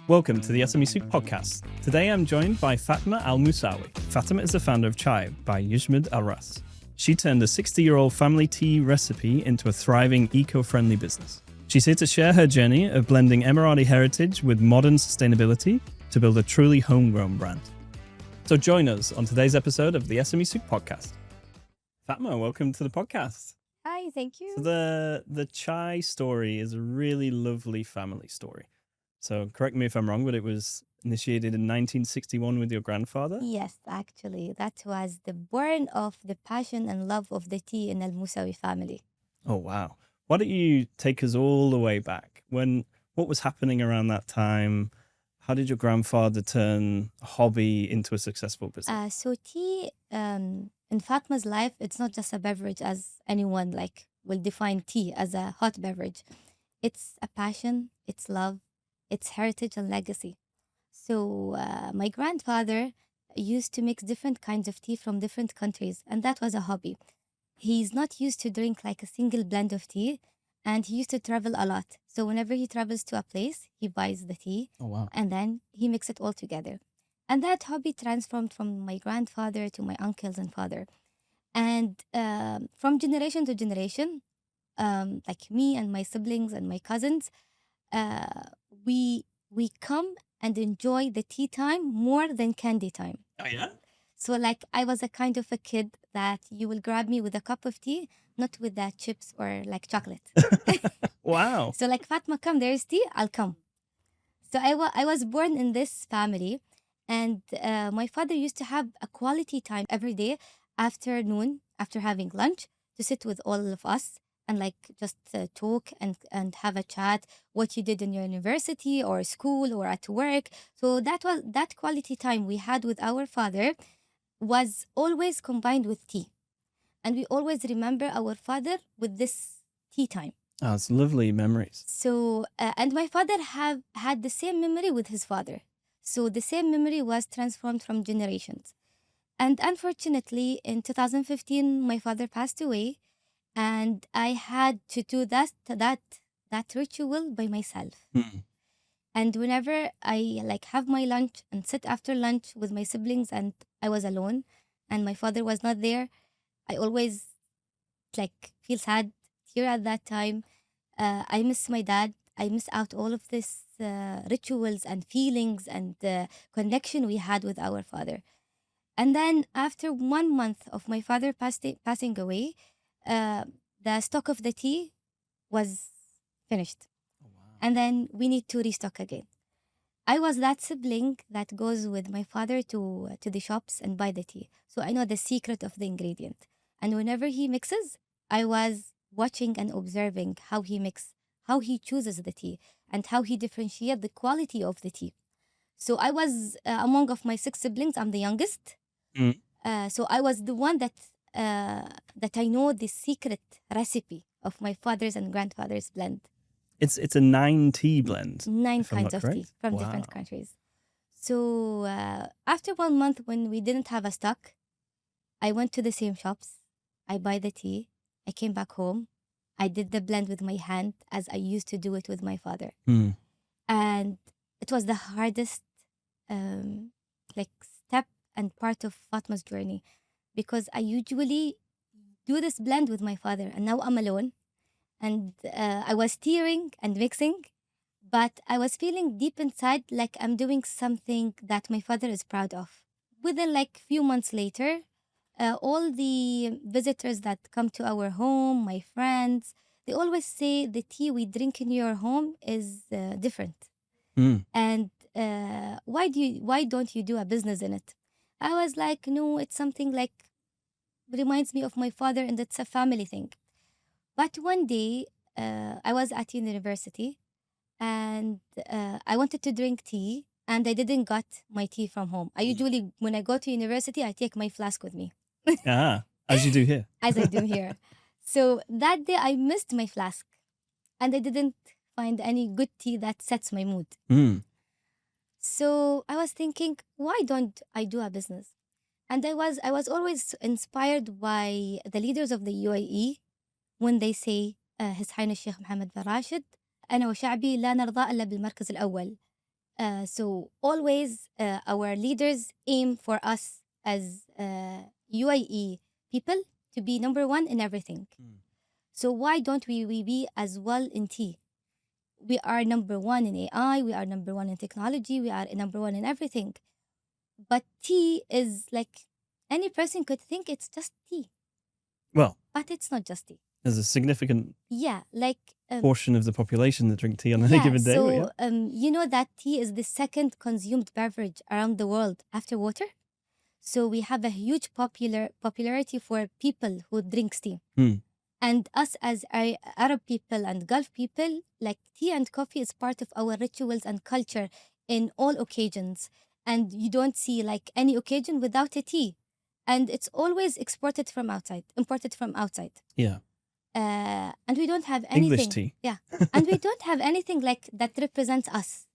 Welcome to the SME Soup podcast. Today I'm joined by Fatma Al Moosawi. Fatma is the founder of Chai by Yujmid Al Ras. She turned a 60-year-old family tea recipe into a thriving eco-friendly business. She's here to share her journey of blending Emirati heritage with modern sustainability to build a truly homegrown brand. So join us on today's episode of the SME Soup podcast. Fatma, welcome to the podcast. Hi, thank you. So the Chai story is a really lovely family story. So correct me if I'm wrong, but it was initiated in 1961 with your grandfather? Yes, actually, that was the born of the passion and love of the tea in Al Moosawi family. Oh, wow. Why don't you take us all the way back? What was happening around that time? How did your grandfather turn a hobby into a successful business? So tea, in Fatma's life, it's not just a beverage as anyone will define tea as a hot beverage. It's a passion, it's love, it's heritage and legacy. So my grandfather used to mix different kinds of tea from different countries, and that was a hobby. He's not used to drink like a single blend of tea, and he used to travel a lot. So whenever he travels to a place, he buys the tea, Oh, wow. and then he mix it all together. And that hobby transformed from my grandfather to my uncles and father. And from generation to generation, like me and my siblings and my cousins, uh, we come and enjoy the tea time more than candy time. Oh, yeah? So I was a kind of a kid that you will grab me with a cup of tea, not with that chips or like chocolate. Wow. So Fatma, come, there's tea, I'll come. So I was born in this family, and my father used to have a quality time every day afternoon after having lunch to sit with all of us and just talk and have a chat what you did in your university or school or at work. So that quality time we had with our father was always combined with tea, and we always remember our father with this tea time. Oh, it's lovely memories. So, and my father had the same memory with his father. So the same memory was transformed from generations. And unfortunately, in 2015, my father passed away, and I had to do that ritual by myself. Hmm. And whenever I have my lunch and sit after lunch with my siblings, and I was alone, and my father was not there, I always feel sad here at that time. I miss my dad. I miss out all of this rituals and feelings and connection we had with our father. And then after 1 month of my father passing away, the stock of the tea was finished. Oh, wow. And then we need to restock again. I was that sibling that goes with my father to the shops and buy the tea. So I know the secret of the ingredient. And whenever he mixes, I was watching and observing how he chooses the tea, and how he differentiates the quality of the tea. So I was among of my 6 siblings. I'm the youngest. Mm. So I was the one that I know the secret recipe of my father's and grandfather's blend. It's a 9 tea blend. 9 if I'm kinds not of tea correct. from Wow. different countries. So after 1 month, when we didn't have a stock, I went to the same shops. I buy the tea. I came back home. I did the blend with my hand as I used to do it with my father. Hmm. And it was the hardest step and part of Fatma's journey, because I usually do this blend with my father, and now I'm alone. And I was stirring and mixing, but I was feeling deep inside like I'm doing something that my father is proud of. Within few months later, all the visitors that come to our home, my friends, they always say the tea we drink in your home is different. Hmm. And why don't you do a business in it? I was like, no, it's something reminds me of my father, and it's a family thing. But one day, I was at university, and I wanted to drink tea, and I didn't got my tea from home. I usually, when I go to university, I take my flask with me, As you do here. as I do here. So that day, I missed my flask, and I didn't find any good tea that sets my mood. Hmm. So I was thinking, why don't I do a business? And I was always inspired by the leaders of the UAE when they say His Highness Sheikh Mohammed bin Rashid, أنا وشعبي لا نرضى إلا بالمركز الأول. So always our leaders aim for us as UAE people to be number one in everything. So why don't we be as well in tea? We are number one in AI, we are number one in technology, we are number one in everything. But tea is like any person could think it's just tea, Well, but it's not just tea. there's a significant Yeah, like portion of the population that drink tea on any given day. so you know that tea is the second consumed beverage around the world after water. So we have a huge popularity for people who drink tea. And us as Arab people and Gulf people, like tea and coffee is part of our rituals and culture in all occasions. And you don't see like any occasion without a tea. And it's always imported from outside. Yeah. And we don't have English anything. tea. Yeah. And we don't have anything like that represents us.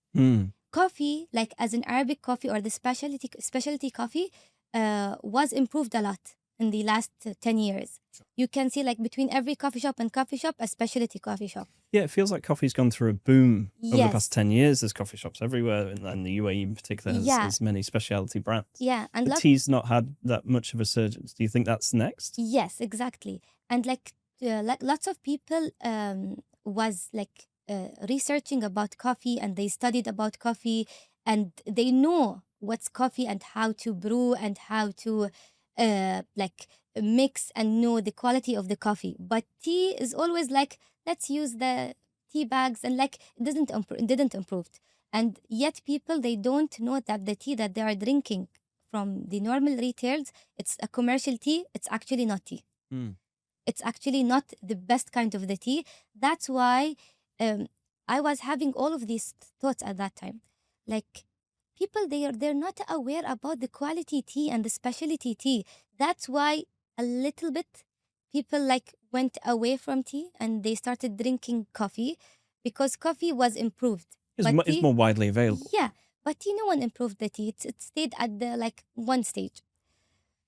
Coffee, like as an Arabic coffee or the specialty coffee, was improved a lot in the last 10 years. You can see like between every coffee shop and coffee shop, a specialty coffee shop. Yeah, it feels like coffee's gone through a boom over the Yes. past 10 years. There's coffee shops everywhere, and the UAE in particular has, Yeah. has many specialty brands. Yeah. And But tea's not had that much of a surgence. Do you think that's next? yes, exactly. And like lots of people was like researching about coffee, and they studied about coffee, and they know what's coffee and how to brew and how to like mix and know the quality of the coffee. But tea is always like, let's use the tea bags, and like it didn't improve. And yet people, they don't know that the tea that they are drinking from the normal retails, it's a commercial tea. It's actually not tea. It's actually not the best kind of the tea. That's why I was having all of these thoughts at that time. Like people, they're not aware about the quality tea and the specialty tea. That's why a little bit people like went away from tea and they started drinking coffee, because coffee was improved. But It's tea- more widely available. Yeah, but tea, no one improved the tea. It stayed at the like one stage.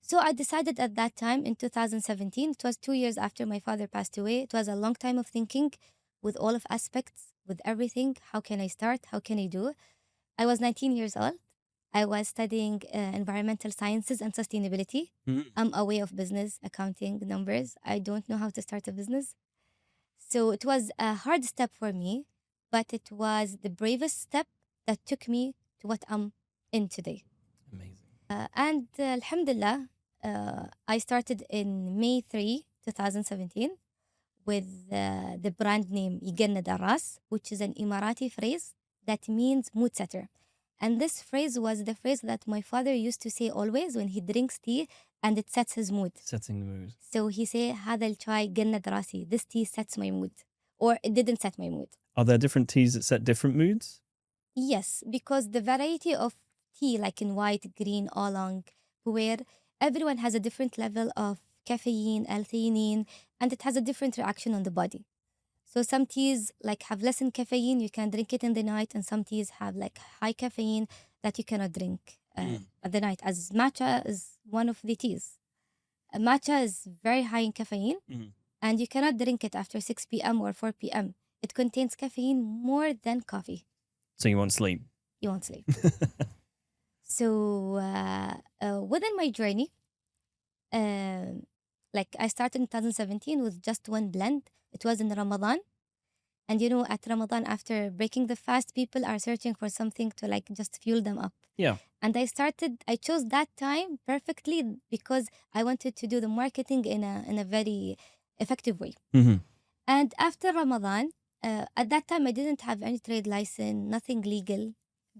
So I decided at that time in 2017, it was 2 years after my father passed away. It was a long time of thinking with all of aspects, with everything. How can I start? How can I do? I was 19 years old. I was studying environmental sciences and sustainability. I'm aware of business, accounting, numbers. I don't know how to start a business. So it was a hard step for me, but it was the bravest step that took me to what I'm in today. Amazing. And Alhamdulillah, I started in May 3, 2017 with the brand name يجند الراس, which is an Emirati phrase that means mood setter. And this phrase was the phrase that my father used to say always when he drinks tea and it sets his mood. Setting the mood. So he say هذا الشاي جند راسي. This tea sets my mood. Or it didn't set my mood. Are there different teas that set different moods? Yes, because the variety of tea, like in white, green, oolong, where everyone has a different level of caffeine, L-theanine, and it has a different reaction on the body. So some teas like have less in caffeine, you can drink it in the night, and some teas have like high caffeine that you cannot drink at the night. As matcha is one of the teas. Matcha is very high in caffeine, and you cannot drink it after 6 p.m. or 4 p.m. It contains caffeine more than coffee. So you won't sleep? You won't sleep. So within my journey, like I started in 2017 with just one blend. It was in Ramadan. And you know, at Ramadan, after breaking the fast, people are searching for something to like just fuel them up. Yeah. And I chose that time perfectly because I wanted to do the marketing in a very effective way. And after Ramadan, at that time, I didn't have any trade license, nothing legal,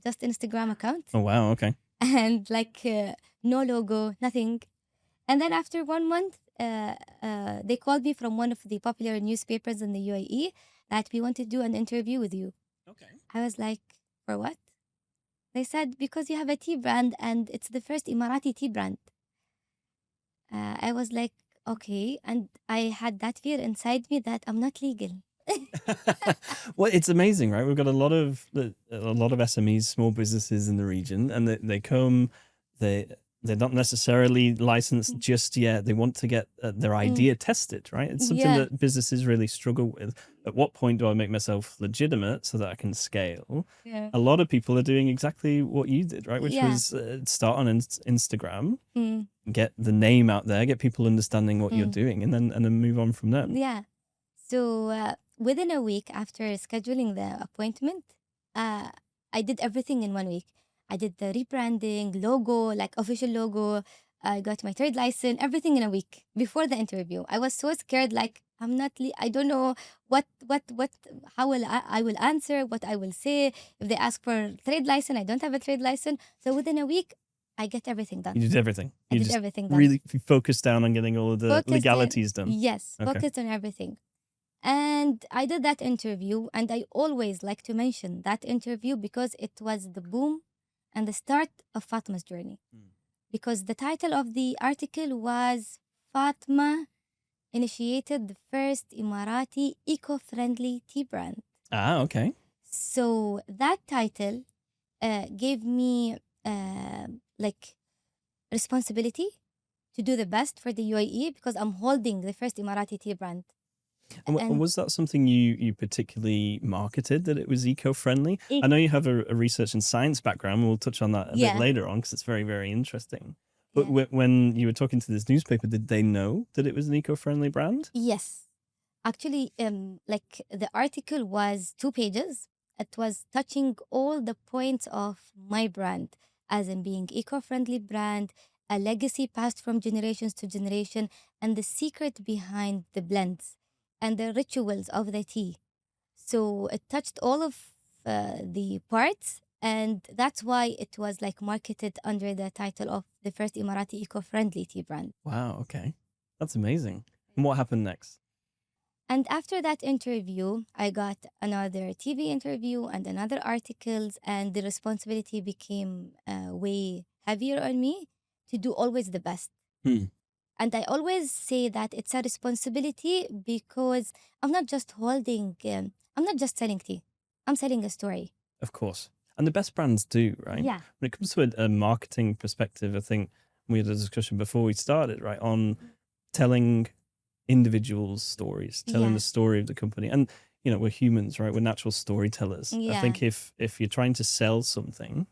just Instagram account. Oh, wow. Okay. And like no logo, nothing. And then after 1 month, they called me from one of the popular newspapers in the UAE that we want to do an interview with you. Okay. I was like, for what? They said, because you have a tea brand and it's the first Emirati tea brand. I was like, okay. And I had that fear inside me that I'm not legal. Well, it's amazing, right? We've got a lot of SMEs, small businesses in the region, and they come, they they're not necessarily licensed just yet. They want to get their idea tested, right? It's something Yeah. that businesses really struggle with. At what point do I make myself legitimate so that I can scale? Yeah. A lot of people are doing exactly what you did, right? Which Yeah. was start on Instagram, Mm. get the name out there, get people understanding what you're Mm. doing, and then move on from there. Yeah. So within a week after scheduling the appointment, I did everything in 1 week. I did the rebranding, logo, like official logo. I got my trade license, everything in a week before the interview. I was so scared, like I'm not. I don't know what. How will I will answer? What I will say if they ask for trade license? I don't have a trade license. So within a week, I get everything done. You did everything. I You did just everything done. really focused down on getting all of the Focused legalities done. Yes, Okay. focused on everything. And I did that interview, and I always like to mention that interview because it was the boom and the start of Fatma's journey. Because the title of the article was Fatma initiated the first Emirati eco-friendly tea brand. Ah, okay. So that title gave me like responsibility to do the best for the UAE because I'm holding the first Emirati tea brand. And was that something you particularly marketed, that it was eco-friendly? I know you have a research and science background. We'll touch on that a bit later on because it's very, very interesting. But when you were talking to this newspaper, did they know that it was an eco-friendly brand? Yes. Actually, like the article was 2 pages. It was touching all the points of my brand, as in being eco-friendly brand, a legacy passed from generations to generation, and the secret behind the blends and the rituals of the tea. So it touched all of the parts, and that's why it was like marketed under the title of the first Emirati eco-friendly tea brand. Wow, okay. That's amazing. And what happened next? And after that interview, I got another TV interview and another articles, and the responsibility became way heavier on me to do always the best. And I always say that it's a responsibility because I'm not just holding, I'm not just selling tea. I'm selling a story. Of course. And the best brands do, right? Yeah. When it comes to a marketing perspective, I think we had a discussion before we started, right, on telling individuals' stories, telling the story of the company. And, you know, we're humans, right? We're natural storytellers. I think if you're trying to sell something,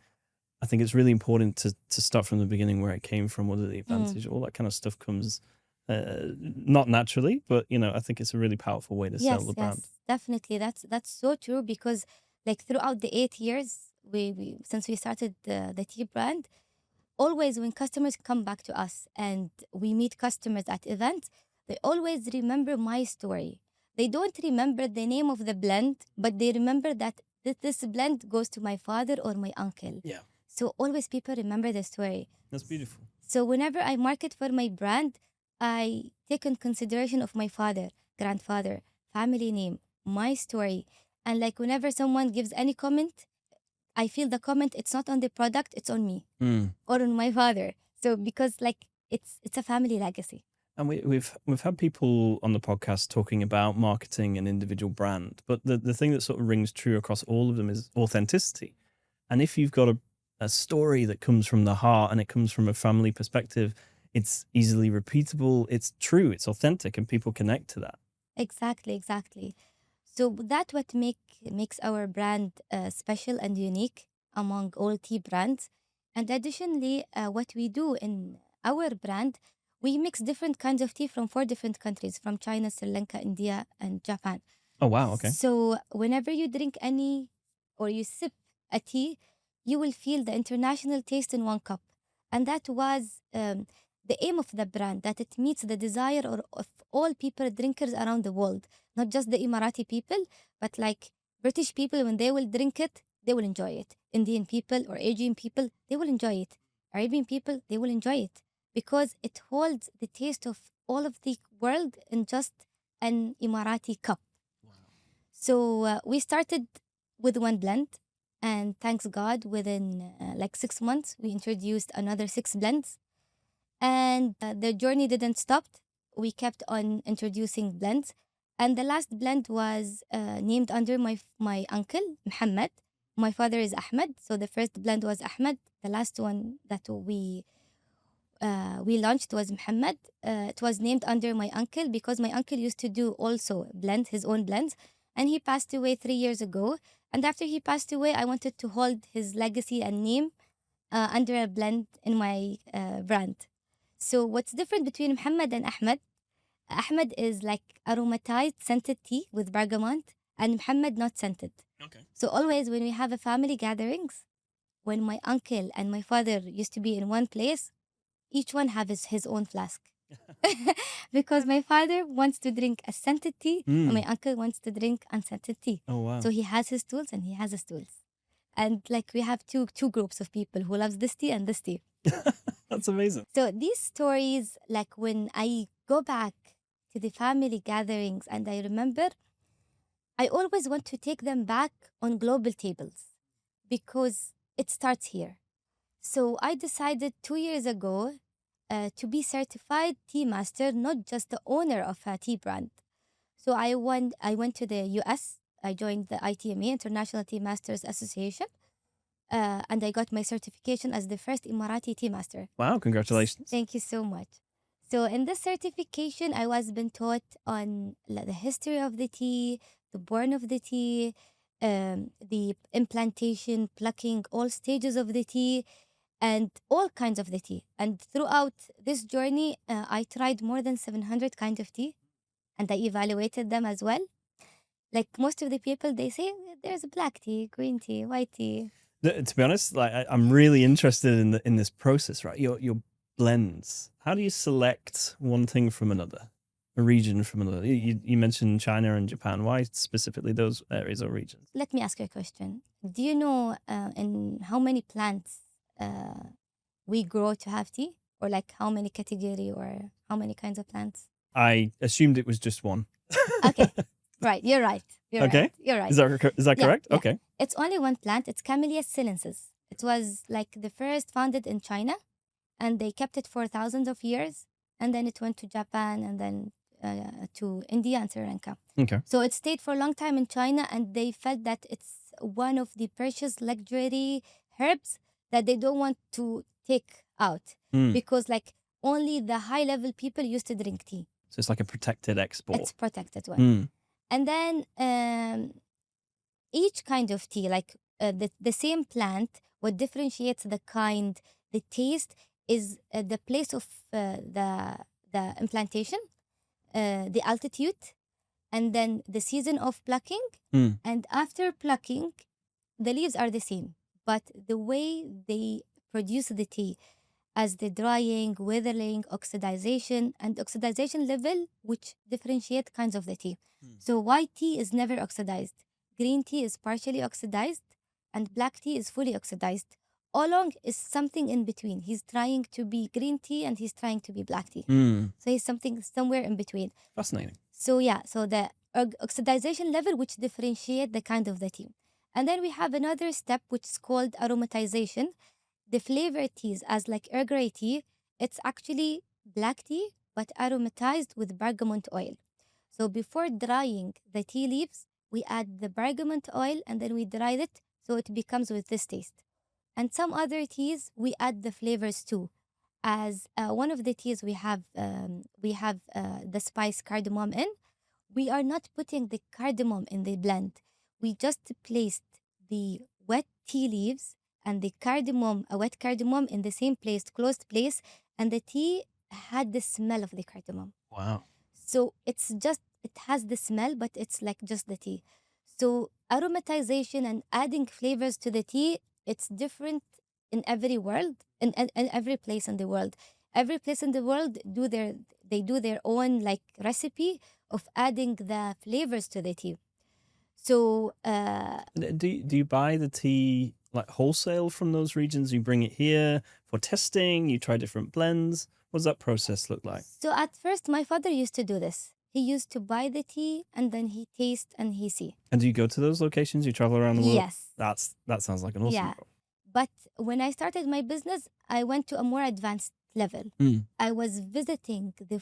I think it's really important to start from the beginning, where it came from, what are the advantages, all that kind of stuff comes not naturally, but, you know, I think it's a really powerful way to sell the brand. Yes, definitely. That's so true because like throughout the 8 years we since we started the tea brand, always when customers come back to us and we meet customers at events, they always remember my story. They don't remember the name of the blend, but they remember that this blend goes to my father or my uncle. Yeah. So always people remember the story. That's beautiful. So whenever I market for my brand, I take in consideration of my father, grandfather, family name, my story. And like whenever someone gives any comment, I feel the comment, it's not on the product, it's on me or on my father. So because like it's a family legacy. And we've had people on the podcast talking about marketing and individual brand, but the thing that sort of rings true across all of them is authenticity. And if you've got a story that comes from the heart and it comes from a family perspective, it's easily repeatable, it's true, it's authentic, and people connect to that. Exactly. So that's what makes our brand special and unique among all tea brands. And additionally, what we do in our brand, we mix different kinds of tea from 4 different countries, from China, Sri Lanka, India, and Japan. Oh, wow, okay. So whenever you drink any or you sip a tea, you will feel the international taste in 1 cup. And that was the aim of the brand, that it meets the desire of all people, drinkers around the world, not just the Emirati people, but like British people, when they will drink it, they will enjoy it. Indian people or Asian people, they will enjoy it. Arabian people, they will enjoy it because it holds the taste of all of the world in just an Emirati cup. Wow. So we started with 1 blend, and thanks God, within like 6 months, we introduced another 6 blends. And the journey didn't stop. We kept on introducing blends. And the last blend was named under my uncle, Muhammad. My father is Ahmed. So the first blend was Ahmed. The last one that we we launched was Muhammad. It was named under my uncle because my uncle used to do also his own blends, and he passed away 3 years ago. And after he passed away, I wanted to hold his legacy and name under a blend in my brand. So what's different between Muhammad and Ahmed? Ahmed is like aromatized scented tea with bergamot, and Muhammad not scented. Okay. So always when we have a family gatherings, when my uncle and my father used to be in one place, each one have his own flask. Because my father wants to drink a scented tea, and my uncle wants to drink unscented tea. Oh, wow. So he has his tools and he has his tools. And like we have two groups of people who loves this tea and this tea. That's amazing. So these stories, like when I go back to the family gatherings and I remember, I always want to take them back on global tables because it starts here. So I decided 2 years ago to be certified tea master, not just the owner of a tea brand. So I went to the US. I joined the ITMA, International Tea Masters Association, and I got my certification as the first Emirati tea master. Wow, congratulations. Thank you so much. So in this certification, I was been taught on the history of the tea, the born of the tea, the implantation, plucking, all stages of the tea, and all kinds of the tea. And throughout this journey, I tried more than 700 kinds of tea, and I evaluated them as well. Like most of the people, they say there's black tea, green tea, white tea. To be honest, like I'm really interested in this process, right? Your blends. How do you select one thing from another, a region from another? You mentioned China and Japan. Why specifically those areas or regions? Let me ask you a question. Do you know in how many plants we grow to have tea, or like how many category or how many kinds of plants? I assumed it was just one. Okay, right. You're right. You're Okay. right. You're right. Is that Yeah, correct? yeah. Okay. It's only one plant. It's Camellia sinensis. It was like the first founded in China, and they kept it for thousands of years, and then it went to Japan, and then to India and Sri Lanka. Okay. So it stayed for a long time in China, and they felt that it's one of the precious luxury herbs that they don't want to take out because like only the high level people used to drink tea. So it's like a protected export. It's protected one. And then each kind of tea, like the same plant, what differentiates the kind, the taste is the place of the implantation, the altitude, and then the season of plucking. And after plucking, the leaves are the same, but the way they produce the tea, as the drying, weathering, oxidization, and oxidization level, which differentiate kinds of the tea. So white tea is never oxidized. Green tea is partially oxidized, and black tea is fully oxidized. Oolong is something in between. He's trying to be green tea and he's trying to be black tea. So he's something somewhere in between. Fascinating. So yeah, so the oxidization level, which differentiate the kind of the tea. And then we have another step, which is called aromatization. The flavor teas, as like Earl Grey tea, it's actually black tea, but aromatized with bergamot oil. So before drying the tea leaves, we add the bergamot oil and then we dry it so it becomes with this taste. And some other teas, we add the flavors too. As one of the teas we have the spice cardamom in. We are not putting the cardamom in the blend. We just placed the wet tea leaves and the cardamom, a wet cardamom in the same place, closed place, and the tea had the smell of the cardamom. Wow. So it has the smell, but it's like just the tea. So aromatization and adding flavors to the tea, it's different in every world, in every place in the world. Every place in the world they do their own like recipe of adding the flavors to the tea. So do you buy the tea like wholesale from those regions? You bring it here for testing, you try different blends. What does that process look like? So at first my father used to do this. He used to buy the tea and then he taste and he see. And do you go to those locations? You travel around the world? Yes. That sounds like an awesome job. But when I started my business, I went to a more advanced level. I was visiting the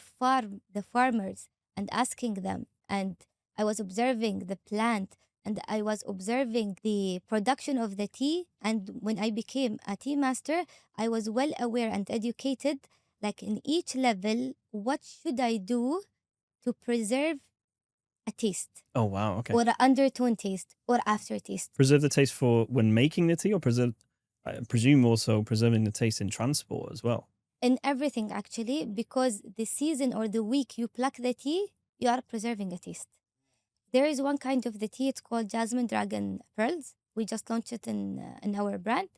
farmers and asking them, and I was observing the plant, and I was observing the production of the tea. And when I became a tea master, I was well aware and educated like in each level, what should I do to preserve a taste Oh, wow. Okay. or an undertone taste or aftertaste. Preserve the taste for when making the tea, or preserve, I presume also preserving the taste in transport as well. In everything, actually, because the season or the week you pluck the tea, you are preserving a taste. There is one kind of the tea, it's called Jasmine Dragon Pearls. We just launched it in our brand.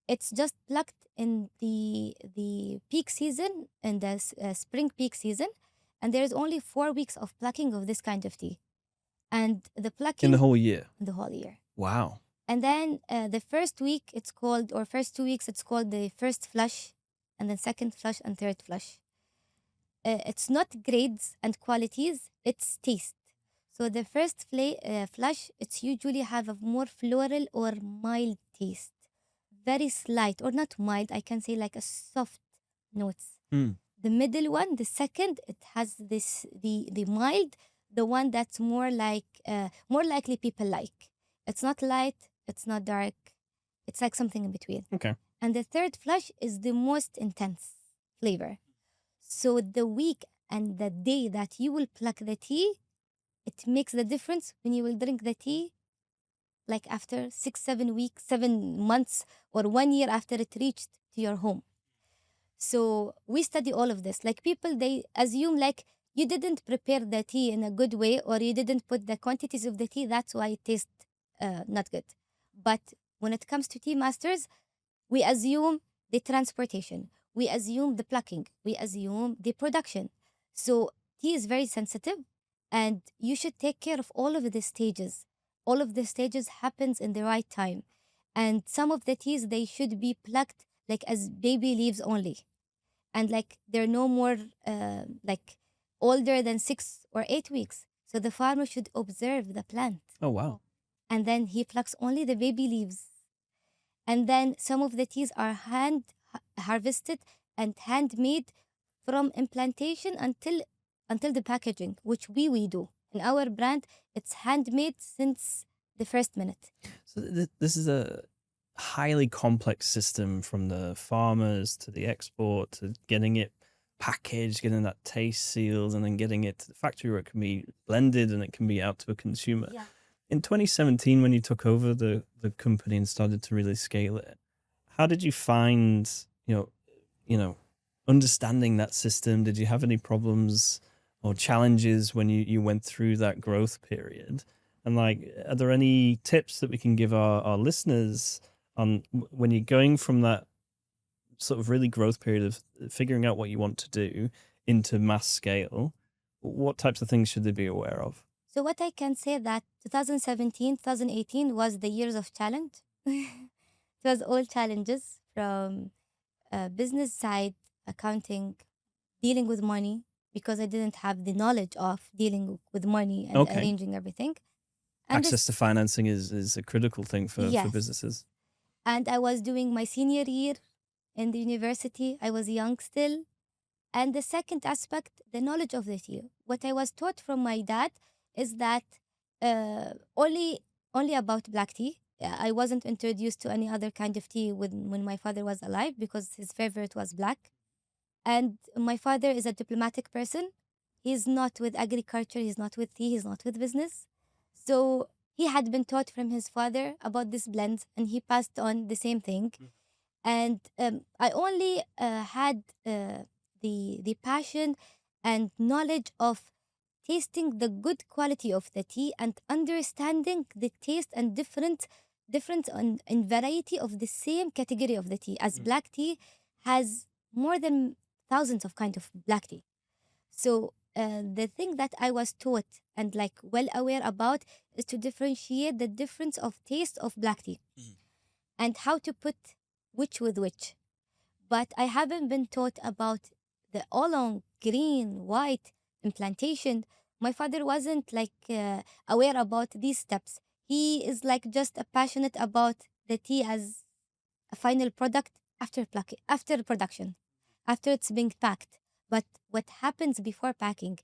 It's just plucked in the peak season, in the spring peak season, and there is only 4 weeks of plucking of this kind of tea, and the plucking In the whole year. in the whole year. Wow. And then the first week it's called, or first 2 weeks it's called the first flush, and then second flush and third flush. It's not grades and qualities, it's taste. So the first flush, it's usually have a more floral or mild taste, very slight or not mild. I can say like a soft notes. Mm. The middle one, the second, it has this the mild, the one that's more like more likely people like. It's not light, it's not dark, it's like something in between. Okay. And the third flush is the most intense flavor. So the week and the day that you will pluck the tea, it makes the difference when you will drink the tea, like after 6, 7 weeks, 7 months, or 1 year after it reached to your home. So we study all of this. Like people, they assume like you didn't prepare the tea in a good way, or you didn't put the quantities of the tea. That's why it tastes not good. But when it comes to tea masters, we assume the transportation, we assume the plucking, we assume the production. So tea is very sensitive, and you should take care of all of the stages. All of the stages happens in the right time. And some of the teas, they should be plucked like as baby leaves only. And like they're no more like older than 6 or 8 weeks. So the farmer should observe the plant. Oh, wow. And then he plucks only the baby leaves. And then some of the teas are hand harvested and handmade from implantation until the packaging, which we do. In our brand, it's handmade since the first minute. So this is a highly complex system, from the farmers to the export to getting it packaged, getting that taste sealed, and then getting it to the factory where it can be blended and it can be out to a consumer. Yeah. In 2017, when you took over the company and started to really scale it, how did you find, you know, understanding that system? Did you have any problems or challenges when you went through that growth period? And like, are there any tips that we can give our listeners on when you're going from that sort of really growth period of figuring out what you want to do into mass scale? What types of things should they be aware of? So what I can say that 2017, 2018 was the years of challenge. It was all challenges from business side, accounting, dealing with money, because I didn't have the knowledge of dealing with money and Okay. arranging everything. And Access to financing is a critical thing for Yes. businesses. And I was doing my senior year in the university. I was young still. And the second aspect, the knowledge of the tea. What I was taught from my dad is that only about black tea. I wasn't introduced to any other kind of tea when my father was alive, because his favorite was black. And my father is a diplomatic person. He's not with agriculture, he's not with tea, he's not with business. So he had been taught from his father about this blend, and he passed on the same thing. And I only had the passion and knowledge of tasting the good quality of the tea and understanding the taste and difference in variety of the same category of the tea, as black tea has more than thousands of kind of black tea. So the thing that I was taught and like well aware about is to differentiate the difference of taste of black tea and how to put which with which. But I haven't been taught about the oolong, green, white implantation. My father wasn't like aware about these steps. He is like just passionate about the tea as a final product after after production, after it's being packed. But what happens before packing?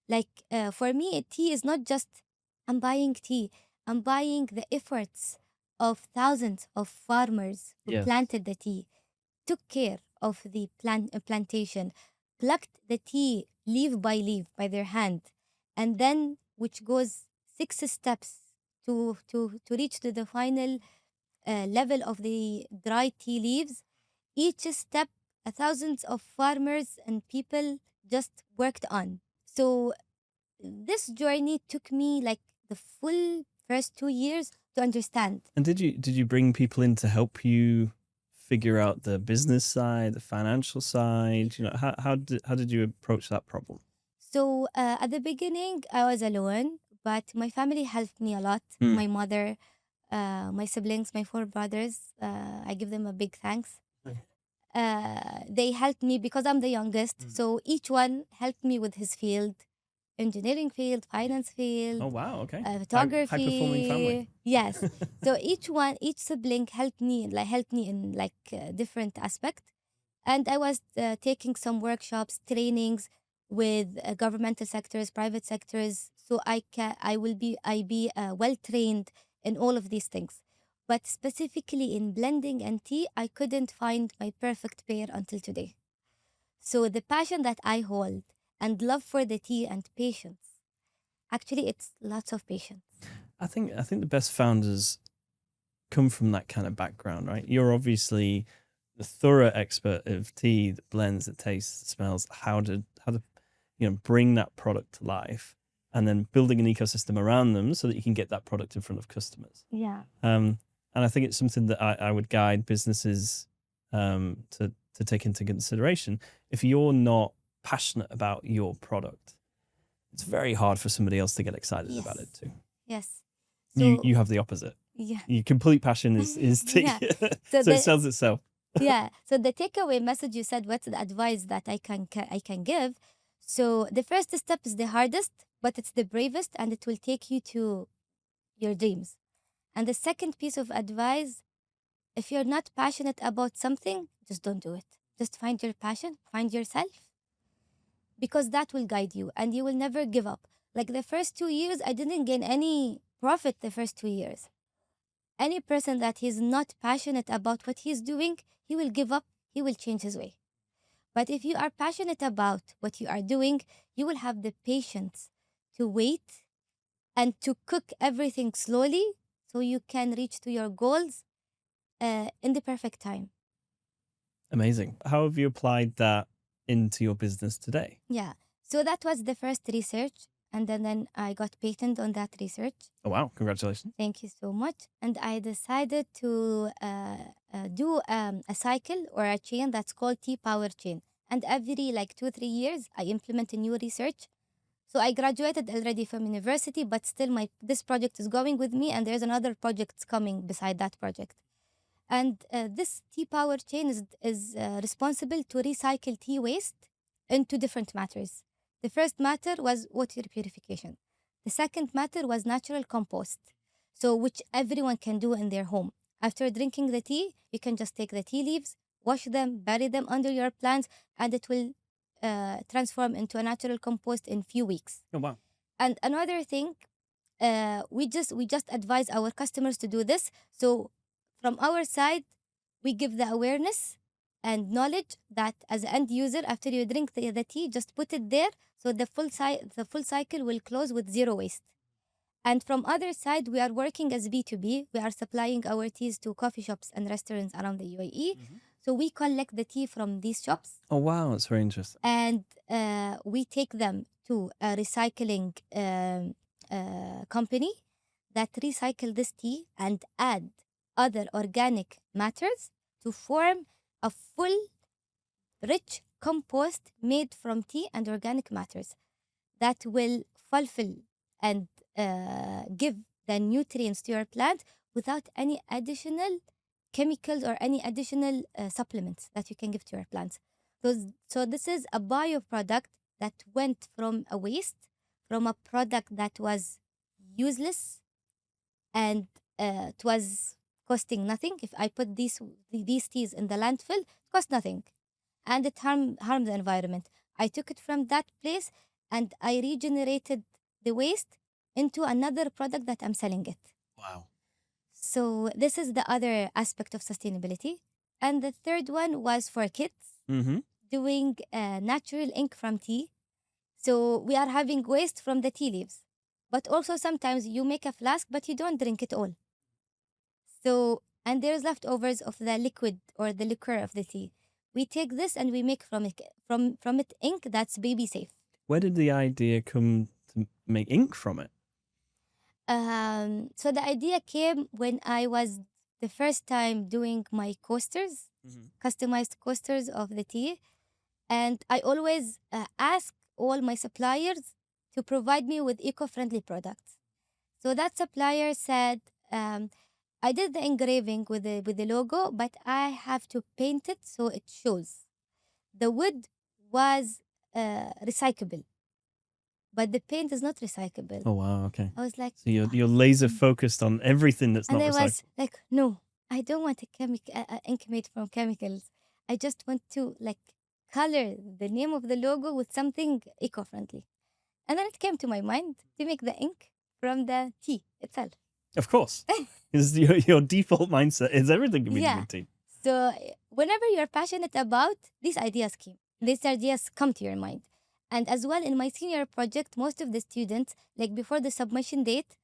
Like for me, tea is not just I'm buying tea. I'm buying the efforts of thousands of farmers who Yes. planted the tea, took care of the plantation, plucked the tea leaf by leaf by their hand, and then which goes 6 steps to reach to the final level of the dry tea leaves. Each step, thousands of farmers and people just worked on. So this journey took me like the full first 2 years to understand. And did you bring people in to help you figure out the business side, the financial side? You know, how did you approach that problem? So at the beginning, I was alone, but my family helped me a lot. My mother, my siblings, my 4 brothers. I give them a big thanks. They helped me because I'm the youngest. So each one helped me with his field, engineering field, finance field. Oh wow, okay. Photography. High performing family. Yes. So each sibling helped me in different aspect, and I was taking some workshops, trainings with governmental sectors, private sectors, so I be well trained in all of these things. But specifically in blending and tea, I couldn't find my perfect pair until today. So the passion that I hold and love for the tea and patience, actually, it's lots of patience. I think the best founders come from that kind of background, right? You're obviously the thorough expert of tea, that blends, that tastes, that smells, how to bring that product to life, and then building an ecosystem around them so that you can get that product in front of customers. Yeah. And I think it's something that I would guide businesses to take into consideration. If you're not passionate about your product, it's very hard for somebody else to get excited about it too. Yes. You have the opposite. Yeah. Your complete passion is tea. Yeah. So it sells itself. Yeah. So the takeaway message, you said, what's the advice that I can give? So the first step is the hardest, but it's the bravest, and it will take you to your dreams. And the second piece of advice, if you're not passionate about something, just don't do it. Just find your passion, find yourself, because that will guide you and you will never give up. Like the first 2 years, I didn't gain any profit the first 2 years. Any person that is not passionate about what he's doing, he will give up, he will change his way. But if you are passionate about what you are doing, you will have the patience to wait and to cook everything slowly so you can reach to your goals in the perfect time. Amazing. How have you applied that into your business today? Yeah. So that was the first research. And then I got patent on that research. Oh, wow. Congratulations. Thank you so much. And I decided to do a cycle or a chain that's called tea power chain. And every 2-3 years, I implement a new research. So I graduated already from university, but still this project is going with me, and there's another project coming beside that project. And this tea power chain is responsible to recycle tea waste into different matters. The first matter was water purification. The second matter was natural compost, so which everyone can do in their home. After drinking the tea, you can just take the tea leaves, wash them, bury them under your plants, and it will transform into a natural compost in few weeks. Oh, wow. And another thing, we just advise our customers to do this. So from our side, we give the awareness and knowledge that as an end user, after you drink the tea, just put it there, so the full cycle will close with zero waste. And from other side, we are working as B2B. We are supplying our teas to coffee shops and restaurants around the UAE. So we collect the tea from these shops. Oh, wow. That's very interesting. And we take them to a recycling company that recycle this tea and add other organic matters to form a full, rich compost made from tea and organic matters that will fulfill and give the nutrients to your plant without any additional chemicals or any additional supplements that you can give to your plants. So this is a bioproduct that went from a waste, from a product that was useless, and it was costing nothing. If I put these teas in the landfill, it costs nothing, and it harmed the environment. I took it from that place and I regenerated the waste into another product that I'm selling it. Wow. So this is the other aspect of sustainability. And the third one was for kids. Mm-hmm. doing natural ink from tea. So we are having waste from the tea leaves. But also sometimes you make a flask, but you don't drink it all. So, and there's leftovers of the liquid or the liquor of the tea. We take this and we make from it ink that's baby safe. Where did the idea come to make ink from it? So the idea came when I was the first time doing my coasters, customized coasters of the tea, and I always ask all my suppliers to provide me with eco-friendly products. So that supplier said, I did the engraving with the logo, but I have to paint it so it shows. The wood was recyclable, but the paint is not recyclable. Oh wow, okay. I was like, So you're laser focused on everything that's and not I recyclable. was like, no, I don't want ink made from chemicals. I just want to like color the name of the logo with something eco-friendly. And then it came to my mind to make the ink from the tea itself. Of course. Is your default mindset is everything can be done Yeah. with tea. So whenever you're passionate about, these ideas come to your mind. And as well in my senior project, most of the students, like before the submission date,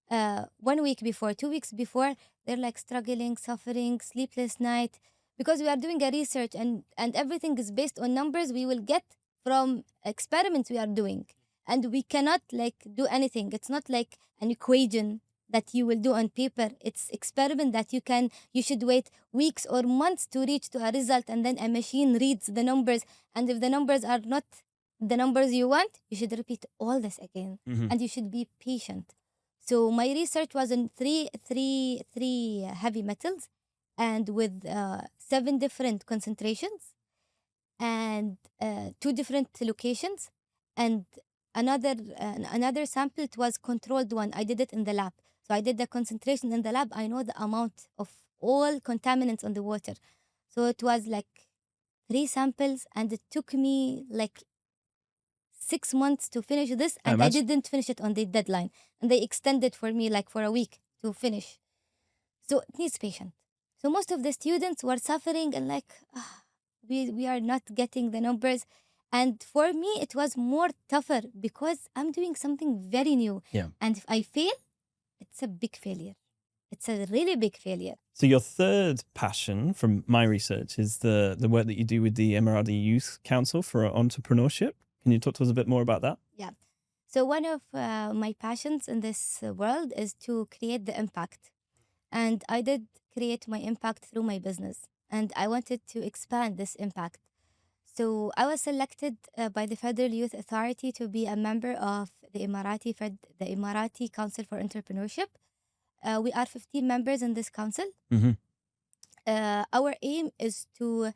1 week before, 2 weeks before, they're like struggling, suffering, sleepless night, because we are doing a research and everything is based on numbers we will get from experiments we are doing. And we cannot like do anything. It's not like an equation that you will do on paper. It's experiment that you should wait weeks or months to reach to a result, and then a machine reads the numbers. And if the numbers are not the numbers you want, you should repeat all this again. And you should be patient. So my research was on three heavy metals, and with 7 different concentrations, and 2 different locations, and another sample. It was controlled one. I did it in the lab. So I did the concentration in the lab. I know the amount of all contaminants on the water. So it was like 3 samples, and it took me like 6 months to finish this, and I didn't finish it on the deadline. And they extended for me like for a week to finish. So it needs patience. So most of the students were suffering and like, we are not getting the numbers. And for me, it was more tougher because I'm doing something very new. Yeah. And if I fail, it's a big failure. It's a really big failure. So your third passion from my research is the work that you do with the Emirati Youth Council for Entrepreneurship. Can you talk to us a bit more about that? Yeah. So one of my passions in this world is to create the impact. And I did create my impact through my business. And I wanted to expand this impact. So I was selected by the Federal Youth Authority to be a member of the Emirati Council for Entrepreneurship. We are 15 members in this council. Our aim is to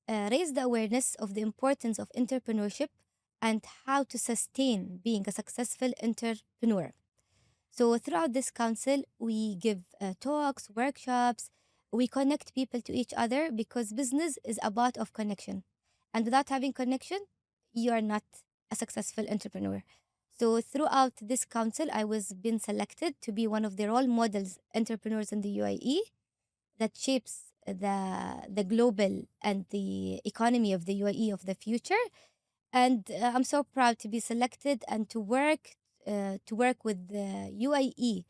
raise the awareness of the importance of entrepreneurship and how to sustain being a successful entrepreneur. So throughout this council, we give talks, workshops. We connect people to each other because business is about of connection. And without having connection, you are not a successful entrepreneur. So throughout this council, I was being selected to be one of the role models entrepreneurs in the UAE that shapes the global and the economy of the UAE of the future. And I'm so proud to be selected and to work with the UAE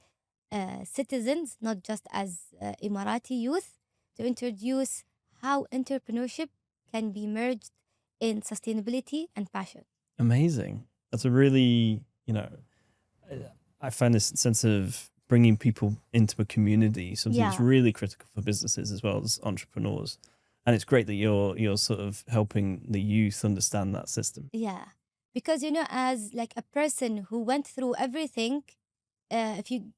citizens, not just as Emirati youth, to introduce how entrepreneurship can be merged in sustainability and passion. Amazing. That's a really, I find this sense of bringing people into a community, something that's really critical for businesses as well as entrepreneurs. And it's great that you're sort of helping the youth understand that system. Yeah. Because, as like a person who went through everything, if you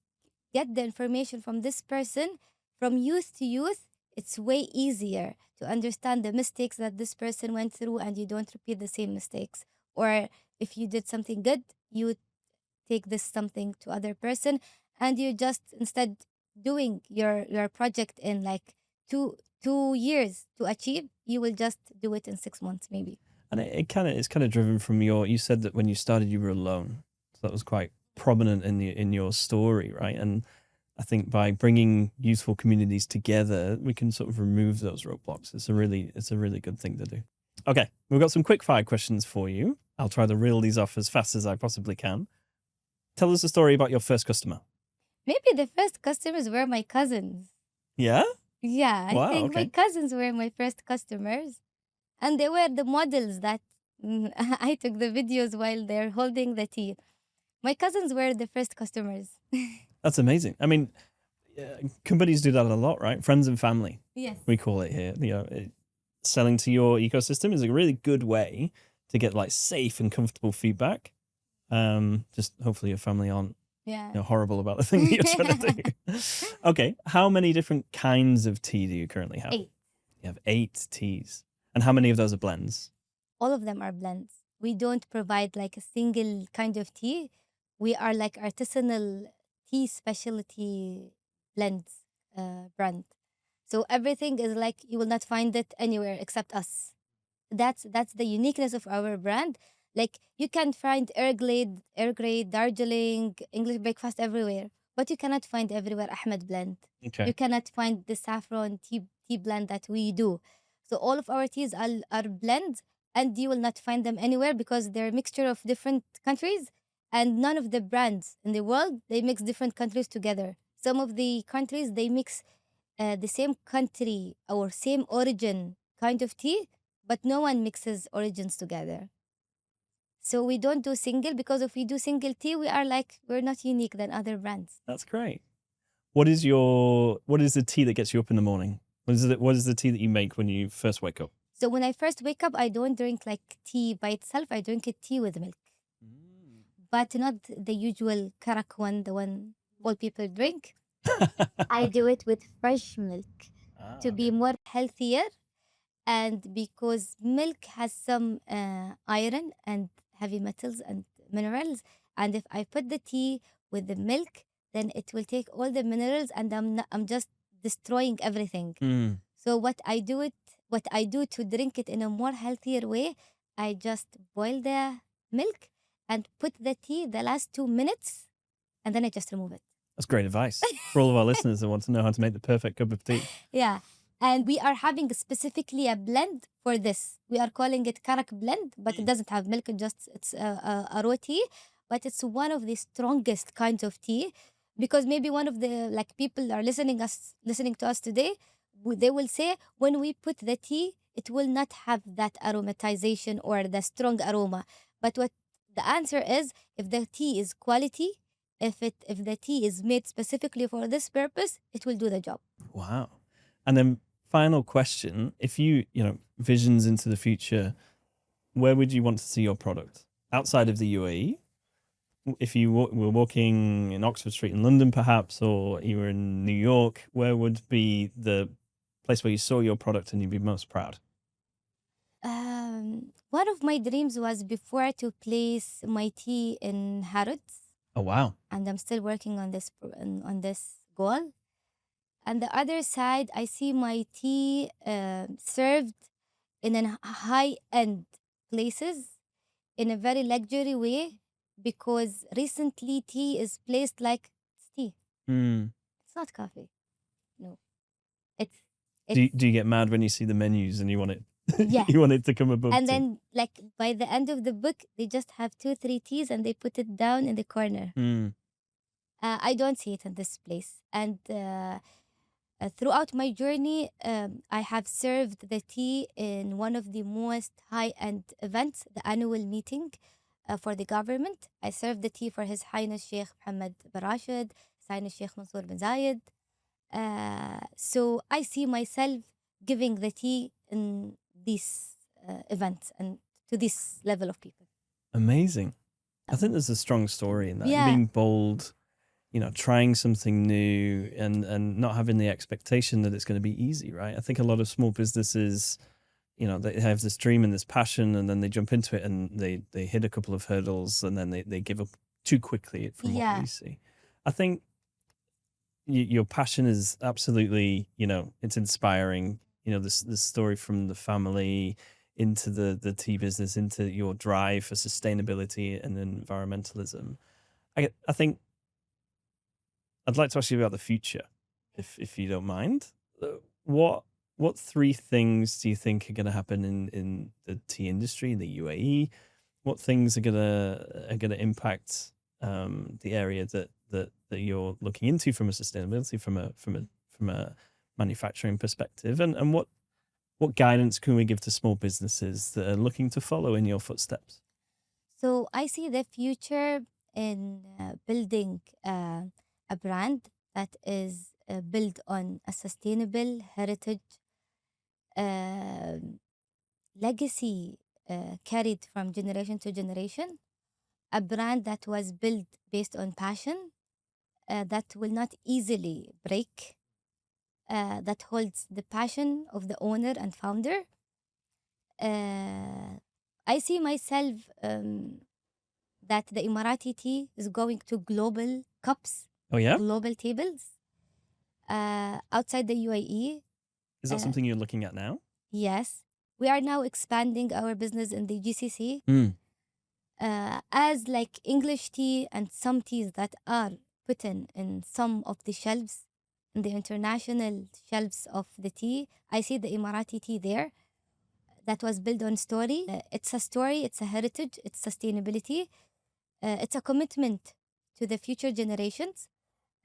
get the information from this person, from youth to youth, it's way easier to understand the mistakes that this person went through, and you don't repeat the same mistakes. Or if you did something good, you take this something to other person, and you just instead doing your project in like two years to achieve, you will just do it in 6 months maybe. And it's kind of driven from you said that when you started you were alone, so that was quite prominent in your story, right? And I think by bringing youthful communities together, we can sort of remove those roadblocks. It's a really good thing to do. Okay, we've got some quick fire questions for you. I'll try to reel these off as fast as I possibly can. Tell us a story about your first customer. Maybe the first customers were my cousins. Yeah? Yeah, I Wow, think my okay. cousins were my first customers. And they were the models that I took the videos while they're holding the tea. My cousins were the first customers. That's amazing. I mean, companies do that a lot, right? Friends and family, Yes. we call it here. Selling to your ecosystem is a really good way to get like safe and comfortable feedback. Just hopefully your family aren't Yeah. horrible about the thing that you're trying to do. Okay, how many different kinds of tea do you currently have? 8. You have 8 teas. And how many of those are blends? All of them are blends. We don't provide like a single kind of tea. We are like artisanal tea specialty blends brand. So everything is like you will not find it anywhere except us. That's the uniqueness of our brand. Like you can find Earl Grey, Darjeeling, English breakfast everywhere, but you cannot find everywhere Ahmed blend. Okay. You cannot find the saffron tea blend that we do. So all of our teas are blends, and you will not find them anywhere because they're a mixture of different countries, and none of the brands in the world they mix different countries together. Some of the countries they mix the same country or same origin kind of tea, but no one mixes origins together. So we don't do single, because if we do single tea, we're not unique than other brands. That's great. What is the tea that gets you up in the morning? What is the tea that you make when you first wake up? So when I first wake up, I don't drink like tea by itself. I drink a tea with milk, but not the usual karak one, the one all people drink. I do it with fresh milk to be more healthier, and because milk has some iron and heavy metals and minerals, and if I put the tea with the milk, then it will take all the minerals, and I'm just destroying everything. So what I do to drink it in a more healthier way, I just boil the milk and put the tea the last 2 minutes, and then I just remove it. That's great advice for all of our listeners that want to know how to make the perfect cup of tea. Yeah. And we are having specifically a blend for this. We are calling it karak blend, but it doesn't have milk. It's a raw tea, but it's one of the strongest kinds of tea, because maybe one of the like people are listening to us today. They will say when we put the tea, it will not have that aromatization or the strong aroma. But what the answer is, if the tea is quality, if the tea is made specifically for this purpose, it will do the job. Wow. And then final question, if you visions into the future, where would you want to see your product outside of the UAE? If you were walking in Oxford Street in London, perhaps, or you were in New York, where would be the place where you saw your product and you'd be most proud? One of my dreams was before to place my tea in Harrods. Oh, wow. And I'm still working on this goal. And the other side, I see my tea served in a high-end places in a very luxury way, because recently tea is placed like it's tea. It's not coffee. No. It's do you get mad when you see the menus and you want it? Yeah. You want it to come above and tea? then like by the end of the book, they just have 2-3 teas and they put it down in the corner. I don't see it in this place. And throughout my journey, I have served the tea in one of the most high-end events, the annual meeting for the government. I served the tea for His Highness Sheikh Mohammed bin Rashid, His Highness Sheikh Mansour bin Zayed. So I see myself giving the tea in these events and to this level of people. Amazing. I think there's a strong story in that. Yeah. Being bold, trying something new and not having the expectation that it's going to be easy, right? I think a lot of small businesses, they have this dream and this passion, and then they jump into it and they hit a couple of hurdles, and then they give up too quickly from what we see. I think your passion is absolutely, it's inspiring. This story from the family into the tea business, into your drive for sustainability and environmentalism. I think I'd like to ask you about the future, if you don't mind. What what three things do you think are going to happen in the tea industry in the UAE? What things are gonna impact the area that you're looking into from a sustainability, from a manufacturing perspective, and what guidance can we give to small businesses that are looking to follow in your footsteps? So I see the future in building a brand that is built on a sustainable heritage um legacy carried from generation to generation, a brand that was built based on passion, that will not easily break, that holds the passion of the owner and founder. Uh, I see myself that the Emirati tea is going to global cups, Oh yeah, global tables outside the UAE. is that Uh, something you're looking at now? yes, we are now expanding our business in the GCC. Mm. As like English tea and some teas that are put in some of the shelves, in the international shelves of the tea, I see the Emirati tea there that was built on story. It's a story, it's a heritage, it's sustainability, it's a commitment to the future generations.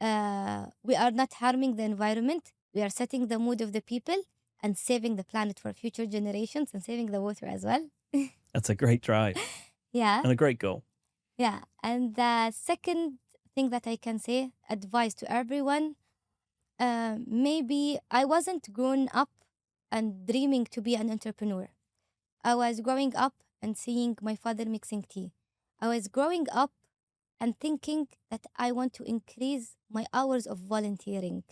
We are not harming the environment, we are setting the mood of the people and saving the planet for future generations and saving the water as well. That's a great drive Yeah. and a great goal. Yeah, and the second thing that I can say, advice to everyone, maybe I wasn't grown up and dreaming to be an entrepreneur. I was growing up and seeing my father mixing tea. I was growing up and thinking that I want to increase my hours of volunteering.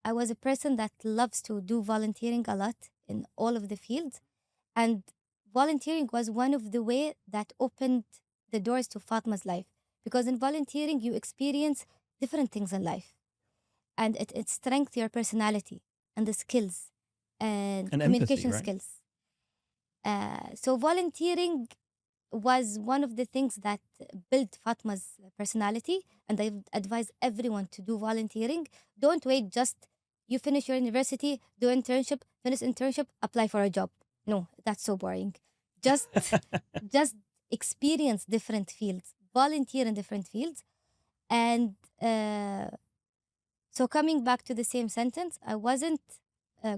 I was a person that loves to do volunteering a lot in all of the fields, and volunteering was one of the way that opened the doors to Fatma's life, because in volunteering you experience different things in life, and it strengthens your personality and the skills and And empathy, communication right? skills. So volunteering was one of the things that built Fatma's personality, and I advise everyone to do volunteering. Don't wait, just you finish your university, do internship, finish internship, apply for a job. No, that's so boring. Just just experience different fields, volunteer in different fields. And so coming back to the same sentence, I wasn't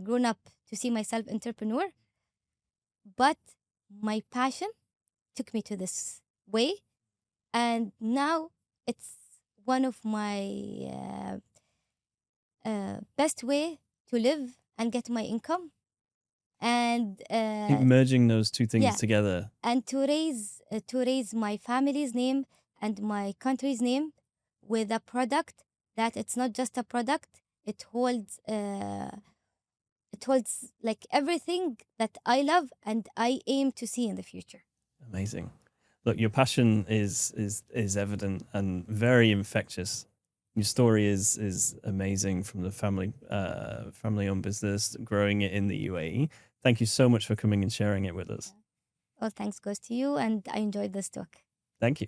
grown up to see myself entrepreneur, but my passion took me to this way, and now it's one of my best way to live and get my income, and I think merging those two things yeah, together. and to raise my family's name and my country's name with a product that it's not just a product, it holds like everything that I love and I aim to see in the future. Amazing. Look, your passion is evident and very infectious. Your story is amazing, from the family owned business, growing it in the UAE. Thank you so much for coming and sharing it with us. All thanks goes to you, and I enjoyed this talk. Thank you.